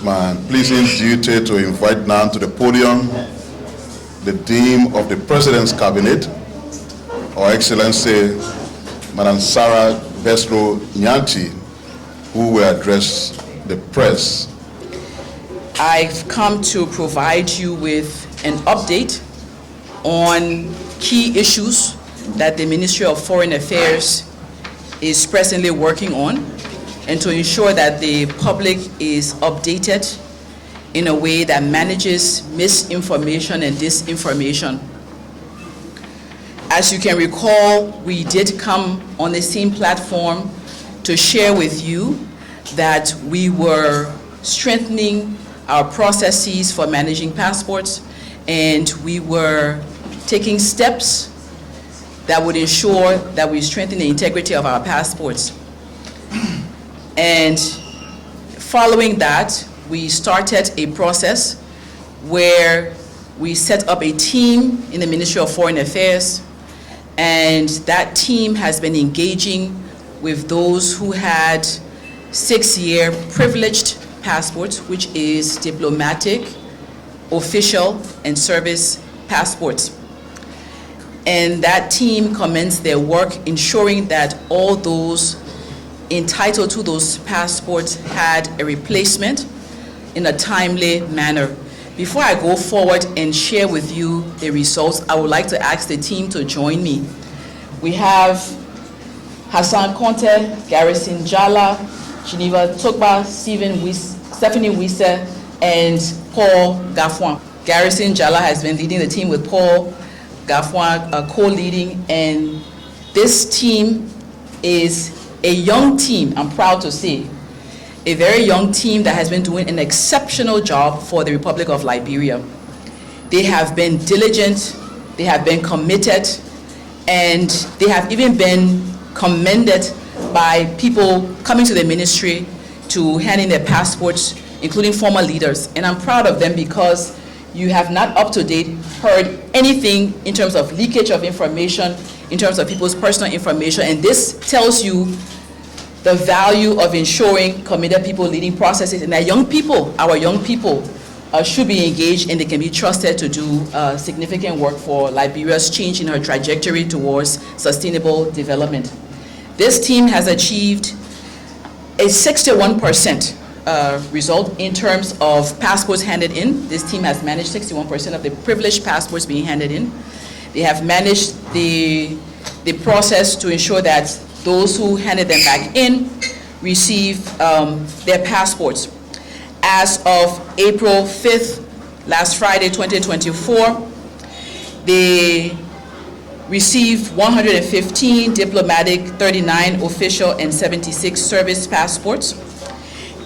my pleasing duty to invite now to the podium the Dean of the President's Cabinet, Her Excellency Madam Sarah Besro Nyanti, who will address the press. I've come to provide you with an update on key issues that the Ministry of Foreign Affairs is presently working on, and to ensure that the public is updated in a way that manages misinformation and disinformation. As you can recall, we did come on the same platform to share with you that we were strengthening our processes for managing passports, and we were taking steps that would ensure that we strengthen the integrity of our passports. And following that, we started a process where we set up a team in the Ministry of Foreign Affairs, and that team has been engaging with those who had 6-year privileged passports, which is diplomatic, official, and service passports. And that team commenced their work ensuring that all those entitled to those passports had a replacement in a timely manner. Before I go forward and share with you the results, I would like to ask the team to join me. We have Hassan Conte, Garrison Jala, Geneva Tokba, Stephanie Wisse, and Paul Gaffouin. Garrison Jala has been leading the team with Paul Gaffouin co-leading, and this team is a young team, I'm proud to say, a very young team that has been doing an exceptional job for the Republic of Liberia. They have been diligent, they have been committed, and they have even been commended by people coming to the ministry to hand in their passports, including former leaders. And I'm proud of them because you have not up to date heard anything in terms of leakage of information, in terms of people's personal information, and this tells you the value of ensuring committed people leading processes, and that young people, our young people, should be engaged and they can be trusted to do significant work for Liberia's change in her trajectory towards sustainable development. This team has achieved a 61% result in terms of passports handed in. This team has managed 61% of the privileged passports being handed in. They have managed the process to ensure that those who handed them back in receive their passports. As of April 5th, last Friday, 2024, they received 115 diplomatic, 39 official, and 76 service passports.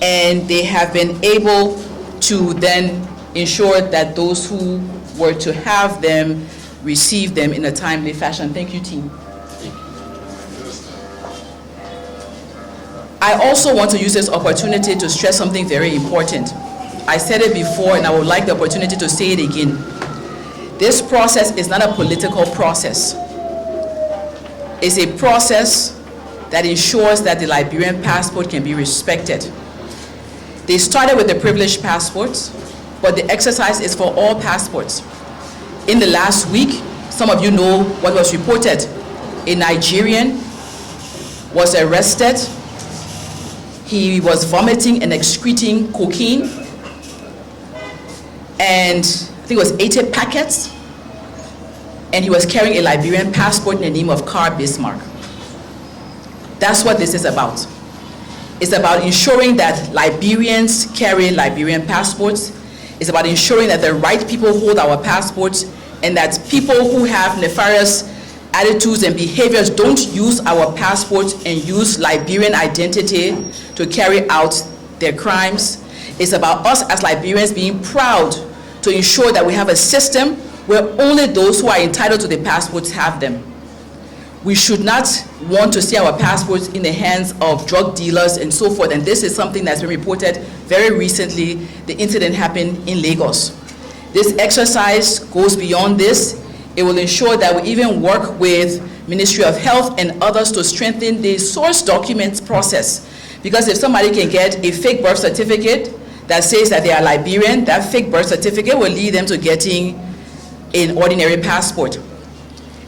And they have been able to then ensure that those who were to have them receive them in a timely fashion. Thank you, team. I also want to use this opportunity to stress something very important. I said it before and I would like the opportunity to say it again. This process is not a political process. It's a process that ensures that the Liberian passport can be respected. They started with the privileged passports, but the exercise is for all passports. In the last week, some of you know what was reported. A Nigerian was arrested. He was vomiting and excreting cocaine, and I think it was 80 packets, and he was carrying a Liberian passport in the name of Karl Bismarck. That's what this is about. It's about ensuring that Liberians carry Liberian passports. It's about ensuring that the right people hold our passports, and that people who have nefarious attitudes and behaviors don't use our passports and use Liberian identity to carry out their crimes. It's about us as Liberians being proud to ensure that we have a system where only those who are entitled to the passports have them. We should not want to see our passports in the hands of drug dealers and so forth, and this is something that's been reported very recently. The incident happened in Lagos. This exercise goes beyond this. It will ensure that we even work with Ministry of Health and others to strengthen the source documents process. Because if somebody can get a fake birth certificate that says that they are Liberian, that fake birth certificate will lead them to getting an ordinary passport.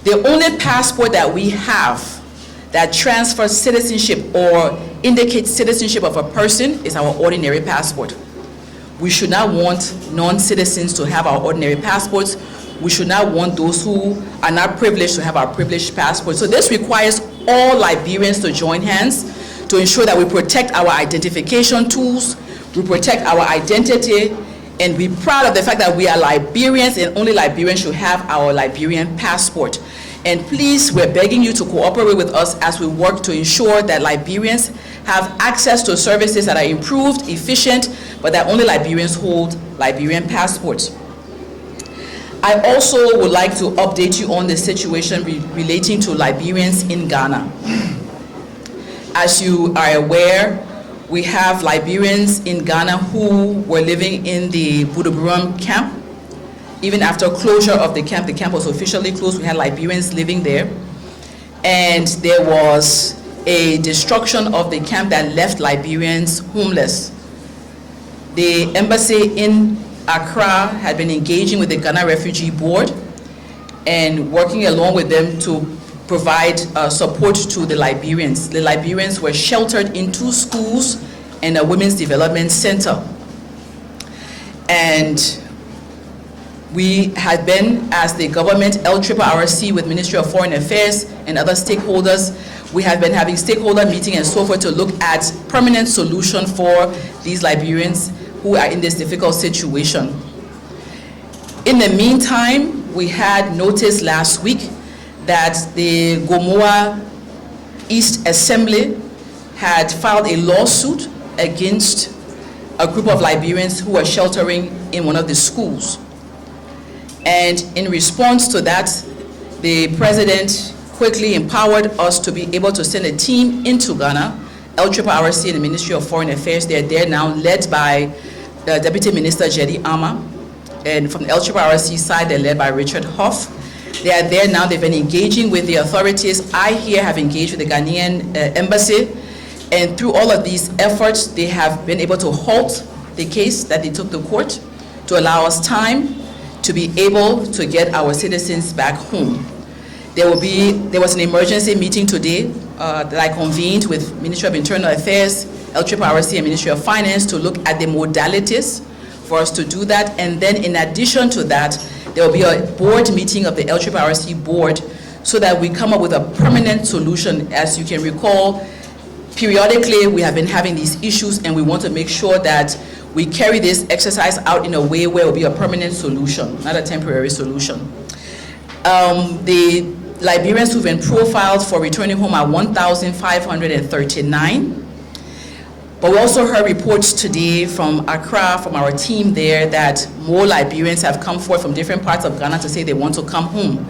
The only passport that we have that transfers citizenship or indicates citizenship of a person is our ordinary passport. We should not want non-citizens to have our ordinary passports. We should not want those who are not privileged to have our privileged passports. So this requires all Liberians to join hands to ensure that we protect our identification tools, we protect our identity, and be proud of the fact that we are Liberians and only Liberians should have our Liberian passport. And please, we're begging you to cooperate with us as we work to ensure that Liberians have access to services that are improved, efficient, but that only Liberians hold Liberian passports. I also would like to update you on the situation relating to Liberians in Ghana. As you are aware, we have Liberians in Ghana who were living in the Buduburam camp. Even after closure of the camp was officially closed, we had Liberians living there. And there was a destruction of the camp that left Liberians homeless. The embassy in Accra had been engaging with the Ghana Refugee Board and working along with them to provide support to the Liberians. The Liberians were sheltered in 2 schools and a women's development center. And we had been, as the government, LRRC with Ministry of Foreign Affairs and other stakeholders, we have been having stakeholder meetings and so forth to look at permanent solution for these Liberians who are in this difficult situation. In the meantime, we had noticed last week that the Gomoa East Assembly had filed a lawsuit against a group of Liberians who were sheltering in one of the schools. And in response to that, the president quickly empowered us to be able to send a team into Ghana. LRRC and the Ministry of Foreign Affairs, they're there now, led by the Deputy Minister Jedi Ama. And from the LRRC side, they're led by Richard Hoff. They are there now. They've been engaging with the authorities. I here have engaged with the Ghanaian embassy. And through all of these efforts, they have been able to halt the case that they took to court to allow us time to be able to get our citizens back home. There was an emergency meeting today that I convened with Ministry of Internal Affairs, LRRC, and Ministry of Finance to look at the modalities for us to do that. And then in addition to that, there will be a board meeting of the LRRC board so that we come up with a permanent solution. As you can recall, periodically we have been having these issues and we want to make sure that we carry this exercise out in a way where it will be a permanent solution, not a temporary solution. The Liberians who've been profiled for returning home are 1,539. But we also heard reports today from Accra, from our team there, that more Liberians have come forward from different parts of Ghana to say they want to come home,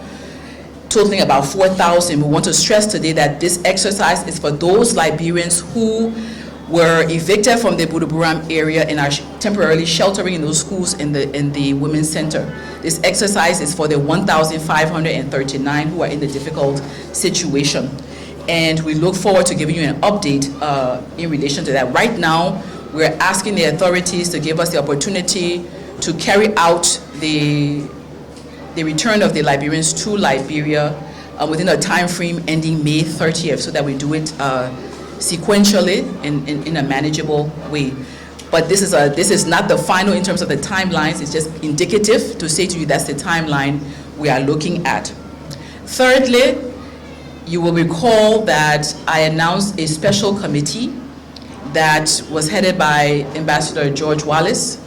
totaling about 4,000. We want to stress today that this exercise is for those Liberians who were evicted from the Buduburam area and are temporarily sheltering in those schools in the Women's Center. This exercise is for the 1,539 who are in the difficult situation. And we look forward to giving you an update in relation to that. Right now, we're asking the authorities to give us the opportunity to carry out the return of the Liberians to Liberia within a time frame ending May 30th, so that we do it sequentially in a manageable way. But this is not the final in terms of the timelines. It's just indicative to say to you that's the timeline we are looking at. Thirdly, you will recall that I announced a special committee that was headed by Ambassador George Wallace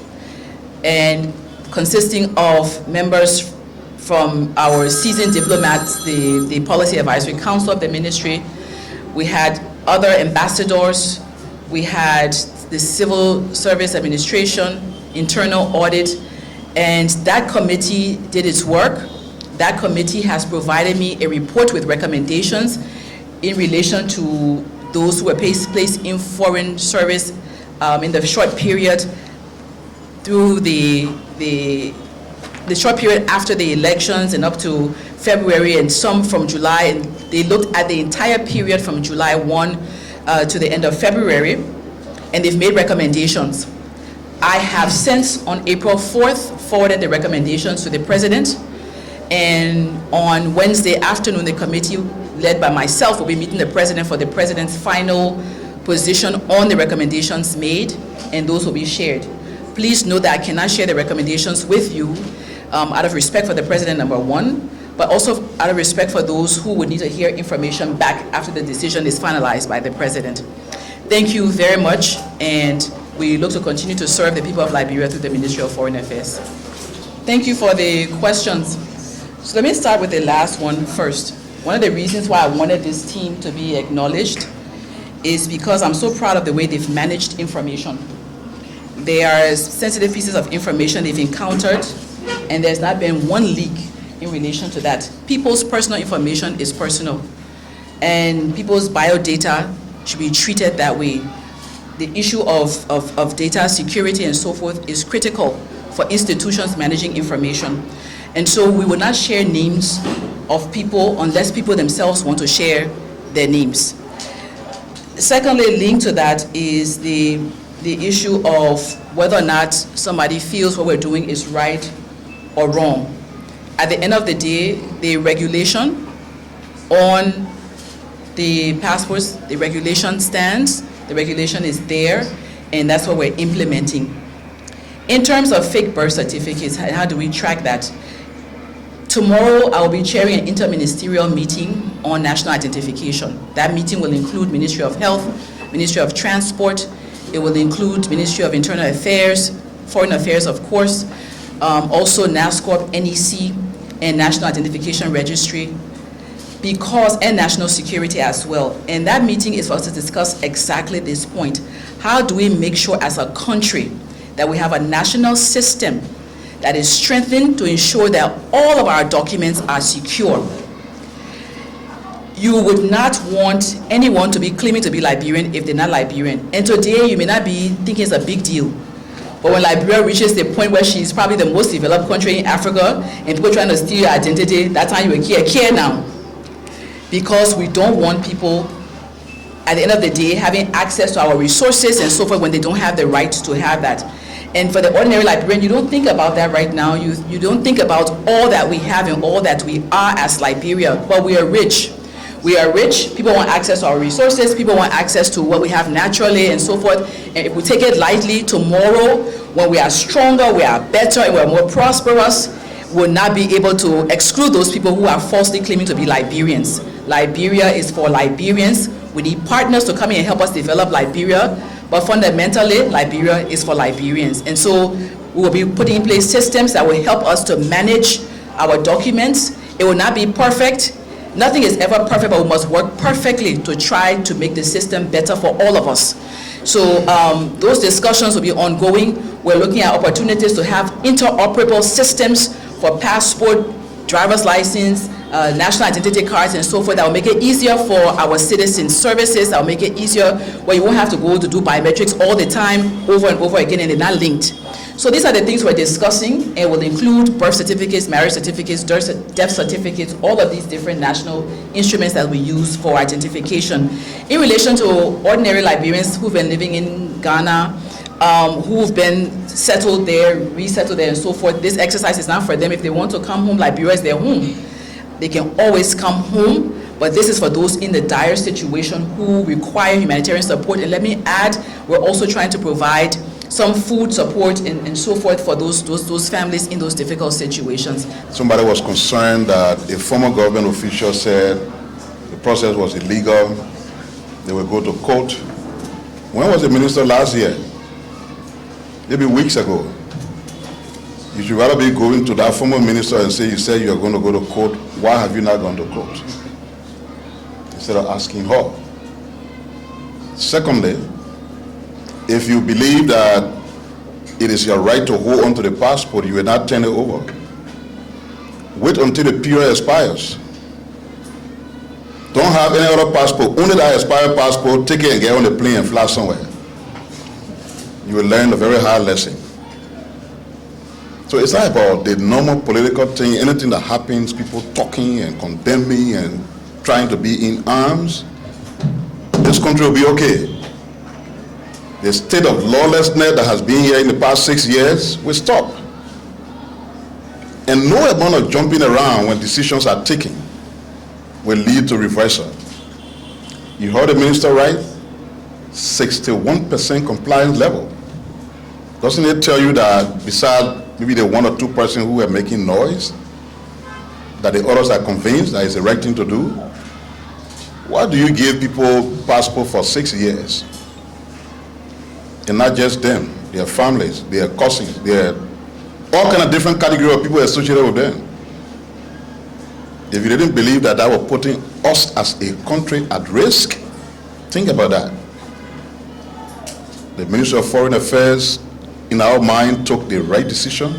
and consisting of members from our seasoned diplomats, the Policy Advisory Council of the ministry. We had other ambassadors, we had the Civil Service Administration, internal audit, and that committee did its work. That committee has provided me a report with recommendations in relation to those who were placed in foreign service in the short period through the short period after the elections and up to February, and some from July, and they looked at the entire period from July 1 to the end of February, and they've made recommendations. I have since, on April 4th, forwarded the recommendations to the President, and on Wednesday afternoon, the committee led by myself will be meeting the President for the President's final position on the recommendations made, and those will be shared. Please note that I cannot share the recommendations with you out of respect for the President, number one, but also out of respect for those who would need to hear information back after the decision is finalized by the President. Thank you very much, and we look to continue to serve the people of Liberia through the Ministry of Foreign Affairs. Thank you for the questions. So let me start with the last one first. One of the reasons why I wanted this team to be acknowledged is because I'm so proud of the way they've managed information. There are sensitive pieces of information they've encountered, and there's not been one leak in relation to that. People's personal information is personal, and people's biodata should be treated that way. The issue of data security and so forth is critical for institutions managing information. And so we will not share names of people unless people themselves want to share their names. Secondly, linked to that is the issue of whether or not somebody feels what we're doing is right or wrong. At the end of the day, the regulation on the passports, the regulation stands, the regulation is there, and that's what we're implementing. In terms of fake birth certificates, how do we track that? Tomorrow, I will be chairing an interministerial meeting on national identification. That meeting will include Ministry of Health, Ministry of Transport, it will include Ministry of Internal Affairs, Foreign Affairs, of course, also NASCORP, NEC, and National Identification Registry, and national security as well. And that meeting is for us to discuss exactly this point. How do we make sure as a country that we have a national system that is strengthened to ensure that all of our documents are secure? You would not want anyone to be claiming to be Liberian if they're not Liberian. And today you may not be thinking it's a big deal. But when Liberia reaches the point where she's probably the most developed country in Africa and people trying to steal your identity, that's how you will care now. Because we don't want people, at the end of the day, having access to our resources and so forth when they don't have the right to have that. And for the ordinary Liberian, you don't think about that right now. You don't think about all that we have and all that we are as Liberia, but we are rich. We are rich, people want access to our resources, people want access to what we have naturally and so forth. And if we take it lightly, tomorrow, when we are stronger, we are better, and we're more prosperous, we'll not be able to exclude those people who are falsely claiming to be Liberians. Liberia is for Liberians. We need partners to come in and help us develop Liberia, but fundamentally, Liberia is for Liberians. And so we will be putting in place systems that will help us to manage our documents. It will not be perfect. Nothing is ever perfect, but we must work perfectly to try to make the system better for all of us. So those discussions will be ongoing. We're looking at opportunities to have interoperable systems for passport, driver's license, national identity cards, and so forth that will make it easier for our citizen services, that will make it easier where you won't have to go to do biometrics all the time, over and over again, and they're not linked. So these are the things we're discussing. It will include birth certificates, marriage certificates, death certificates, all of these different national instruments that we use for identification. In relation to ordinary Liberians who've been living in Ghana, who've been settled there, resettled there, and so forth, this exercise is not for them. If they want to come home, Liberia is their home. They can always come home, but this is for those in the dire situation who require humanitarian support. And let me add, we're also trying to provide some food support and so forth for those families in those difficult situations. Somebody was concerned that a former government official said the process was illegal, they will go to court. When was the minister last year? Maybe weeks ago. You should rather be going to that former minister and say, you said you are going to go to court, why have you not gone to court? Instead of asking her. Secondly, if you believe that it is your right to hold on to the passport, you will not turn it over. Wait until the period expires. Don't have any other passport, only that expired passport, take it and get on the plane and fly somewhere. You will learn a very hard lesson. So it's not about the normal political thing, anything that happens, people talking and condemning and trying to be in arms. This country will be okay. the state of lawlessness that has been here in the past 6 years will stop. And no amount of jumping around when decisions are taken will lead to reversal. You heard the minister right? 61% compliance level. Doesn't it tell you that besides maybe the 1 or 2 persons who are making noise, that the others are convinced that it's the right thing to do? Why do you give people passport for 6 years? And not just them, their families, their cousins, their all kind of different category of people associated with them. If you didn't believe that that was putting us as a country at risk, think about that. The Ministry of Foreign Affairs, in our mind, took the right decision.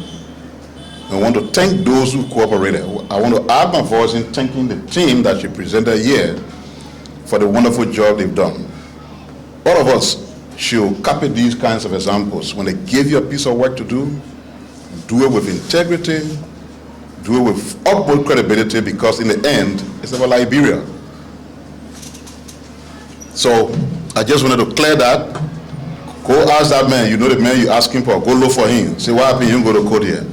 I want to thank those who cooperated. I want to add my voice in thanking the team that you presented here for the wonderful job they've done. All of us should copy these kinds of examples. When they give you a piece of work to do it with integrity, do it with utmost credibility, because in the end, it's about Liberia. So I just wanted to clear that. Go ask that man, you know the man you're asking for, go look for him. Say, what happened? You don't go to court here.